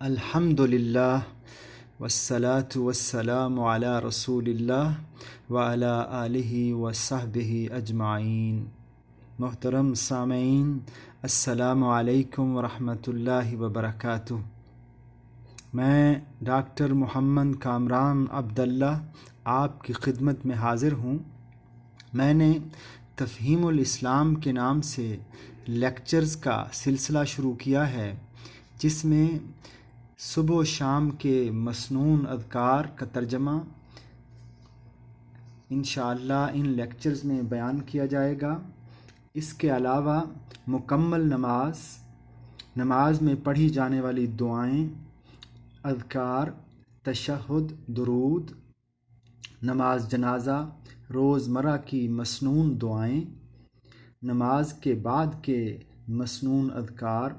الحمدللہ والصلاة والسلام علی رسول اللہ وعلی آلہ وصحبہ اجمعین۔ محترم سامعین، السلام علیکم ورحمۃ اللہ وبرکاتہ۔ میں ڈاکٹر محمد کامران عبداللہ آپ کی خدمت میں حاضر ہوں۔ میں نے تفہیم الاسلام کے نام سے لیکچرز کا سلسلہ شروع کیا ہے، جس میں صبح و شام کے مسنون اذکار کا ترجمہ انشاءاللہ ان لیکچرز میں بیان کیا جائے گا۔ اس کے علاوہ مکمل نماز میں پڑھی جانے والی دعائیں، اذکار، تشہد، درود، نماز جنازہ، روزمرہ کی مسنون دعائیں، نماز کے بعد کے مسنون اذکار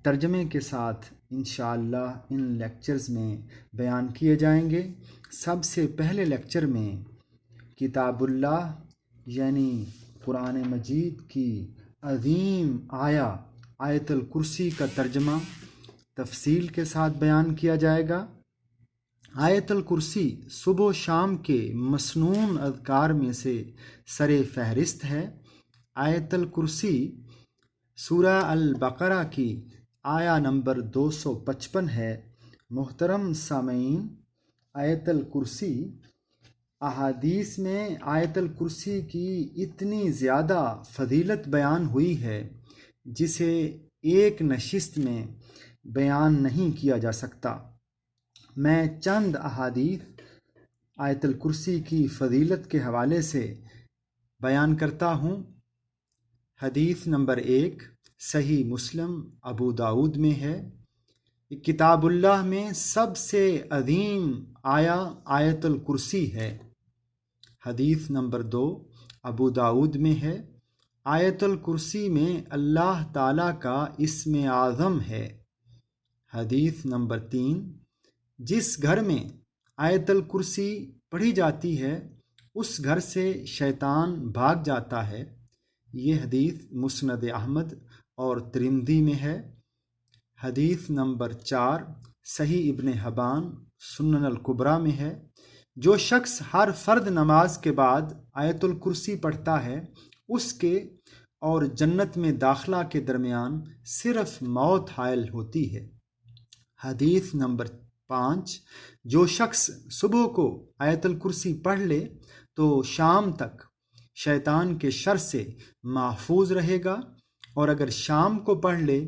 ترجمے کے ساتھ انشاءاللہ ان لیکچرز میں بیان کیے جائیں گے۔ سب سے پہلے لیکچر میں کتاب اللہ یعنی قرآن مجید کی عظیم آیت الکرسی کا ترجمہ تفصیل کے ساتھ بیان کیا جائے گا۔ آیت الکرسی صبح و شام کے مسنون اذکار میں سے سر فہرست ہے۔ آیت الکرسی سورہ البقرہ کی آیا نمبر 255 ہے۔ محترم سامعین، آیت الکرسی احادیث میں آیت الکرسی کی اتنی زیادہ فضیلت بیان ہوئی ہے جسے ایک نشست میں بیان نہیں کیا جا سکتا۔ میں چند احادیث آیت الکرسی کی فضیلت کے حوالے سے بیان کرتا ہوں۔ حدیث نمبر 1 صحیح مسلم ابو داؤد میں ہے۔ کتاب اللہ میں سب سے عظیم آیت الکرسی ہے۔ حدیث نمبر 2 ابو داؤد میں ہے۔ آیت الکرسی میں اللہ تعالیٰ کا اسم اعظم ہے۔ حدیث نمبر 3 جس گھر میں آیت الکرسی پڑھی جاتی ہے اس گھر سے شیطان بھاگ جاتا ہے۔ یہ حدیث مسند احمد اور ترمذی میں ہے۔ حدیث نمبر 4 صحیح ابن حبان سنن الکبریٰ میں ہے۔ جو شخص ہر فرد نماز کے بعد آیت الکرسی پڑھتا ہے اس کے اور جنت میں داخلہ کے درمیان صرف موت حائل ہوتی ہے۔ حدیث نمبر 5 جو شخص صبح کو آیت الکرسی پڑھ لے تو شام تک شیطان کے شر سے محفوظ رہے گا، اور اگر شام کو پڑھ لے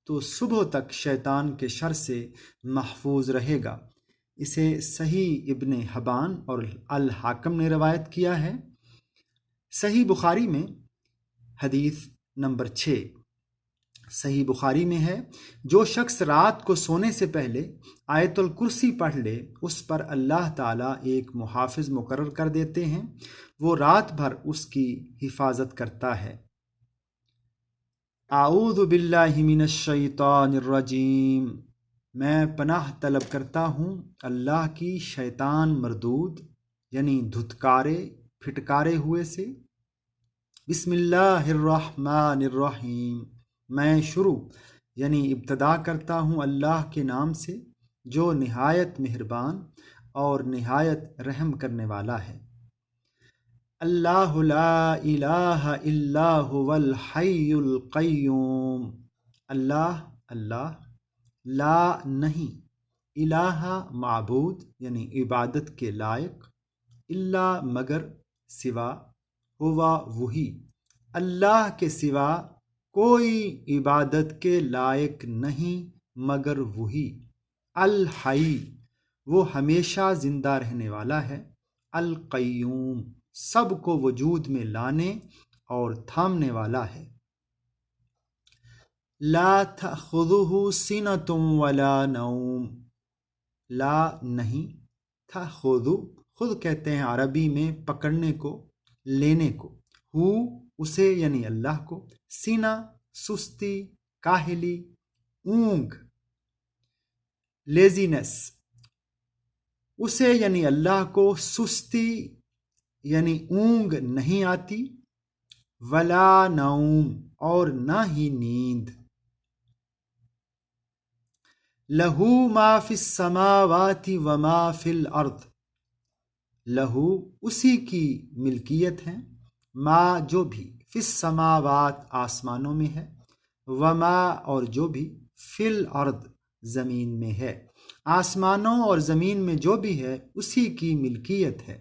تو صبح تک شیطان کے شر سے محفوظ رہے گا۔ اسے صحیح ابن حبان اور الحاکم نے روایت کیا ہے۔ صحیح بخاری میں حدیث نمبر 6 صحیح بخاری میں ہے، جو شخص رات کو سونے سے پہلے آیت الکرسی پڑھ لے اس پر اللہ تعالیٰ ایک محافظ مقرر کر دیتے ہیں، وہ رات بھر اس کی حفاظت کرتا ہے۔ اعوذ باللہ من الشیطان الرجیم، میں پناہ طلب کرتا ہوں اللہ کی شیطان مردود یعنی دھتکارے پھٹکارے ہوئے سے۔ بسم اللہ الرحمن الرحیم، میں شروع یعنی ابتدا کرتا ہوں اللہ کے نام سے جو نہایت مہربان اور نہایت رحم کرنے والا ہے۔ اللہ لا الہ الا هو الحی القیوم، اللہ لا نہیں، الہ معبود یعنی عبادت کے لائق، الا مگر، سوا، ہوا وہی، اللہ کے سوا کوئی عبادت کے لائق نہیں مگر وہی، الحی وہ ہمیشہ زندہ رہنے والا ہے، القیوم سب کو وجود میں لانے اور تھامنے والا ہے۔ لا تأخذہ سنۃ ولا نوم، لا نہیں، تأخذ خود کہتے ہیں عربی میں پکڑنے کو، لینے کو، ہو اسے یعنی اللہ کو، سینہ سستی، کاہلی، اونگ، لیزینس، اسے یعنی اللہ کو سستی یعنی اونگ نہیں آتی، ولا نوم اور نہ ہی نیند۔ لہو ما فی السماوات وما فی الارض، لہو اسی کی ملکیت ہے، ما جو بھی، فی السماوات آسمانوں میں ہے، وما اور جو بھی، فی الارض زمین میں ہے، آسمانوں اور زمین میں جو بھی ہے اسی کی ملکیت ہے۔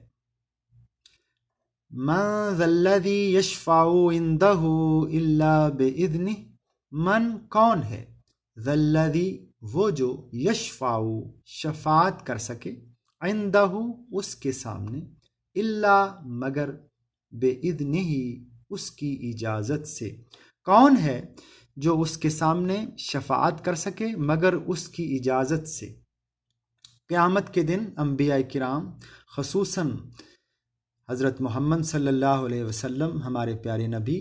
من ذا الذی یشفع عندہ الا باذنہ، من کون ہے، ذا الذی وہ جو، یشفع شفاعت کر سکے، عندہ اس کے سامنے، الا مگر، باذنہ اس کی اجازت سے، کون ہے جو اس کے سامنے شفاعت کر سکے مگر اس کی اجازت سے؟ قیامت کے دن انبیاء کرام خصوصاً حضرت محمد صلی اللہ علیہ وسلم ہمارے پیارے نبی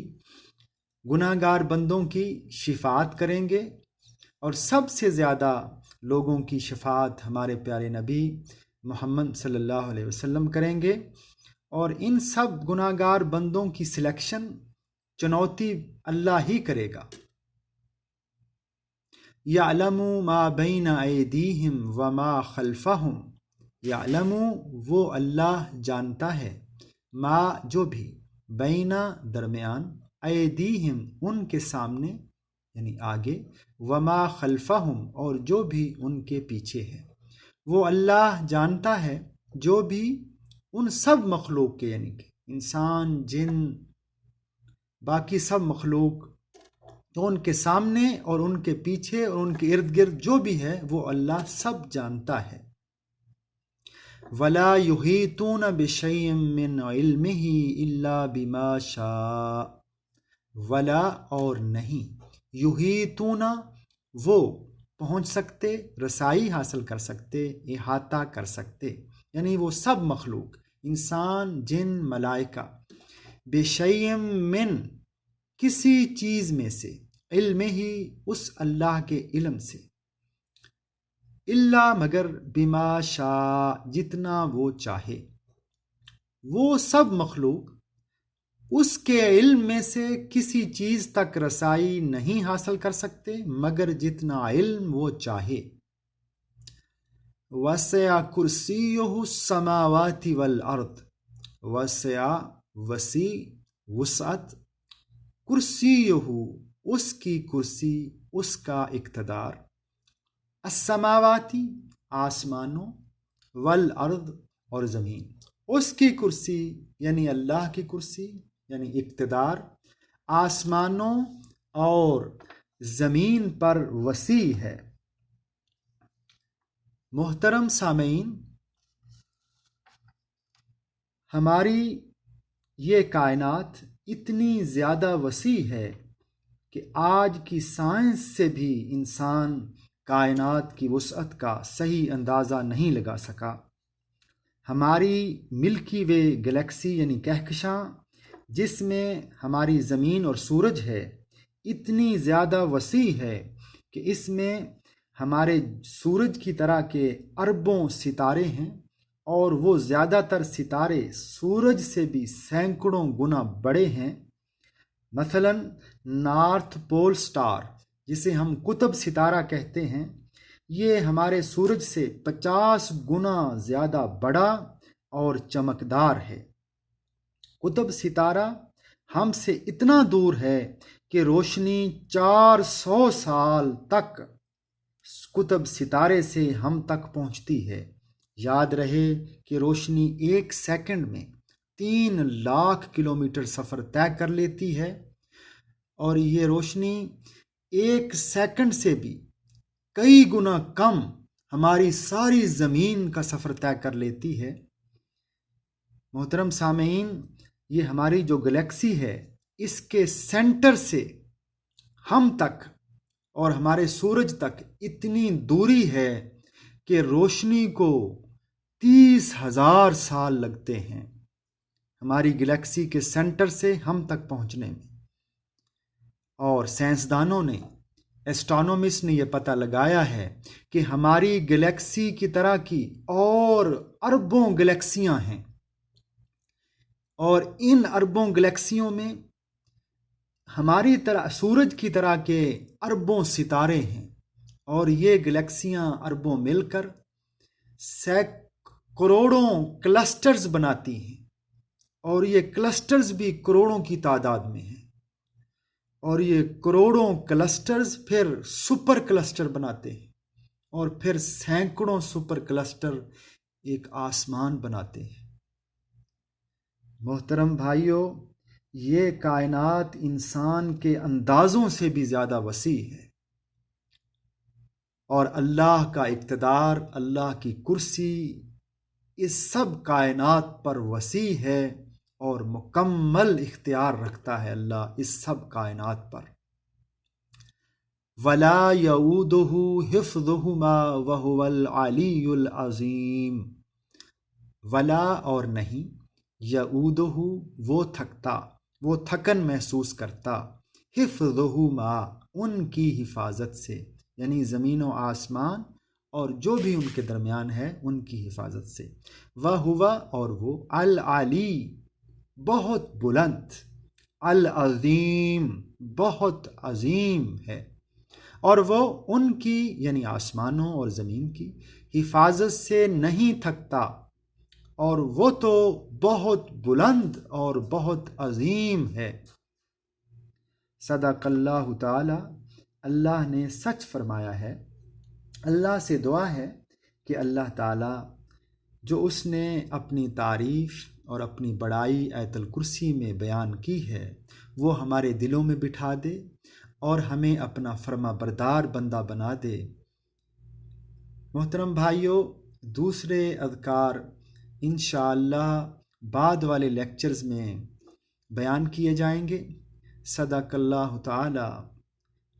گناہ گار بندوں کی شفاعت کریں گے، اور سب سے زیادہ لوگوں کی شفاعت ہمارے پیارے نبی محمد صلی اللہ علیہ وسلم کریں گے، اور ان سب گناہ گار بندوں کی سلیکشن، چنوتی اللہ ہی کرے گا۔ یعلم ما بین ایدیہم وما خلفہم، یعلم وہ اللہ جانتا ہے، ما جو بھی، بینا درمیان، ایدیہم ان کے سامنے یعنی آگے، وما خلفہم اور جو بھی ان کے پیچھے ہے، وہ اللہ جانتا ہے جو بھی ان سب مخلوق کے، یعنی کہ انسان، جن، باقی سب مخلوق، تو ان کے سامنے اور ان کے پیچھے اور ان کے ارد گرد جو بھی ہے وہ اللہ سب جانتا ہے۔ وَلَا يُحِيطُونَ بِشَيْءٍ مِّنْ عِلْمِهِ إِلَّا بِمَا شَاءَ، ولا اور نہیں، یحیطون وہ پہنچ سکتے، رسائی حاصل کر سکتے، احاطہ کر سکتے، یعنی وہ سب مخلوق، انسان، جن، ملائکہ، بِشَيْءٍ مِّن کسی چیز میں سے، علم ہی اس اللہ کے علم سے، اللہ مگر، بما شاء جتنا وہ چاہے، وہ سب مخلوق اس کے علم میں سے کسی چیز تک رسائی نہیں حاصل کر سکتے مگر جتنا علم وہ چاہے۔ وسع کرسیہ السماوات والارض، وسع وسیع، وسعت، کرسیہ اس کی کرسی، اس کا اقتدار، السماواتی آسمانوں، والارض اور زمین، اس کی کرسی یعنی اللہ کی کرسی یعنی اقتدار آسمانوں اور زمین پر وسیع ہے۔ محترم سامعین، ہماری یہ کائنات اتنی زیادہ وسیع ہے کہ آج کی سائنس سے بھی انسان کائنات کی وسعت کا صحیح اندازہ نہیں لگا سکا۔ ہماری ملکی وے گلیکسی یعنی کہکشاں، جس میں ہماری زمین اور سورج ہے، اتنی زیادہ وسیع ہے کہ اس میں ہمارے سورج کی طرح کے اربوں ستارے ہیں، اور وہ زیادہ تر ستارے سورج سے بھی سینکڑوں گنا بڑے ہیں۔ مثلا نارتھ پول سٹار، جسے ہم قطب ستارہ کہتے ہیں، یہ ہمارے سورج سے 50 گنا زیادہ بڑا اور چمکدار ہے۔ قطب ستارہ ہم سے اتنا دور ہے کہ روشنی 400 سال تک قطب ستارے سے ہم تک پہنچتی ہے۔ یاد رہے کہ روشنی 1 سیکنڈ میں 3 لاکھ کلومیٹر سفر طے کر لیتی ہے، اور یہ روشنی 1 سیکنڈ سے بھی کئی گنا کم ہماری ساری زمین کا سفر طے کر لیتی ہے۔ محترم سامعین، یہ ہماری جو گلیکسی ہے، اس کے سینٹر سے ہم تک اور ہمارے سورج تک اتنی دوری ہے کہ روشنی کو 30,000 سال لگتے ہیں ہماری گلیکسی کے سینٹر سے ہم تک پہنچنے میں۔ اور سائنسدانوں نے، ایسٹرونومسٹ نے یہ پتہ لگایا ہے کہ ہماری گلیکسی کی طرح کی اور اربوں گلیکسیاں ہیں، اور ان اربوں گلیکسیوں میں ہماری طرح سورج کی طرح کے اربوں ستارے ہیں، اور یہ گلیکسیاں اربوں مل کر کروڑوں کلسٹرز بناتی ہیں، اور یہ کلسٹرز بھی کروڑوں کی تعداد میں ہیں، اور یہ کروڑوں کلسٹرز پھر سپر کلسٹر بناتے ہیں، اور پھر سینکڑوں سپر کلسٹر ایک آسمان بناتے ہیں۔ محترم بھائیوں، یہ کائنات انسان کے اندازوں سے بھی زیادہ وسیع ہے، اور اللہ کا اقتدار، اللہ کی کرسی اس سب کائنات پر وسیع ہے، اور مکمل اختیار رکھتا ہے اللہ اس سب کائنات پر۔ وَلَا يَؤُودُهُ حِفْظُهُمَا وَهُوَ الْعَلِيُّ الْعَظِيمُ۔ ولا اور نہیں، يَؤُودُهُ وہ تھکن محسوس کرتا، حِفْظُهُمَا ان کی حفاظت سے، یعنی زمین و آسمان اور جو بھی ان کے درمیان ہے ان کی حفاظت سے۔ وَهُوَ اور وہ، العلی بہت بلند، العظیم بہت عظیم ہے، اور وہ ان کی یعنی آسمانوں اور زمین کی حفاظت سے نہیں تھکتا، اور وہ تو بہت بلند اور بہت عظیم ہے۔ صدق اللہ تعالی، اللہ نے سچ فرمایا ہے۔ اللہ سے دعا ہے کہ اللہ تعالیٰ جو اس نے اپنی تعریف اور اپنی بڑائی آیت الکرسی میں بیان کی ہے وہ ہمارے دلوں میں بٹھا دے، اور ہمیں اپنا فرما بردار بندہ بنا دے۔ محترم بھائیوں، دوسرے اذکار انشاءاللہ بعد والے لیکچرز میں بیان کیے جائیں گے۔ صدق اللہ تعالی،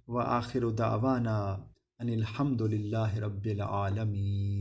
وآخر دعوانا ان الحمد للہ رب العالمین۔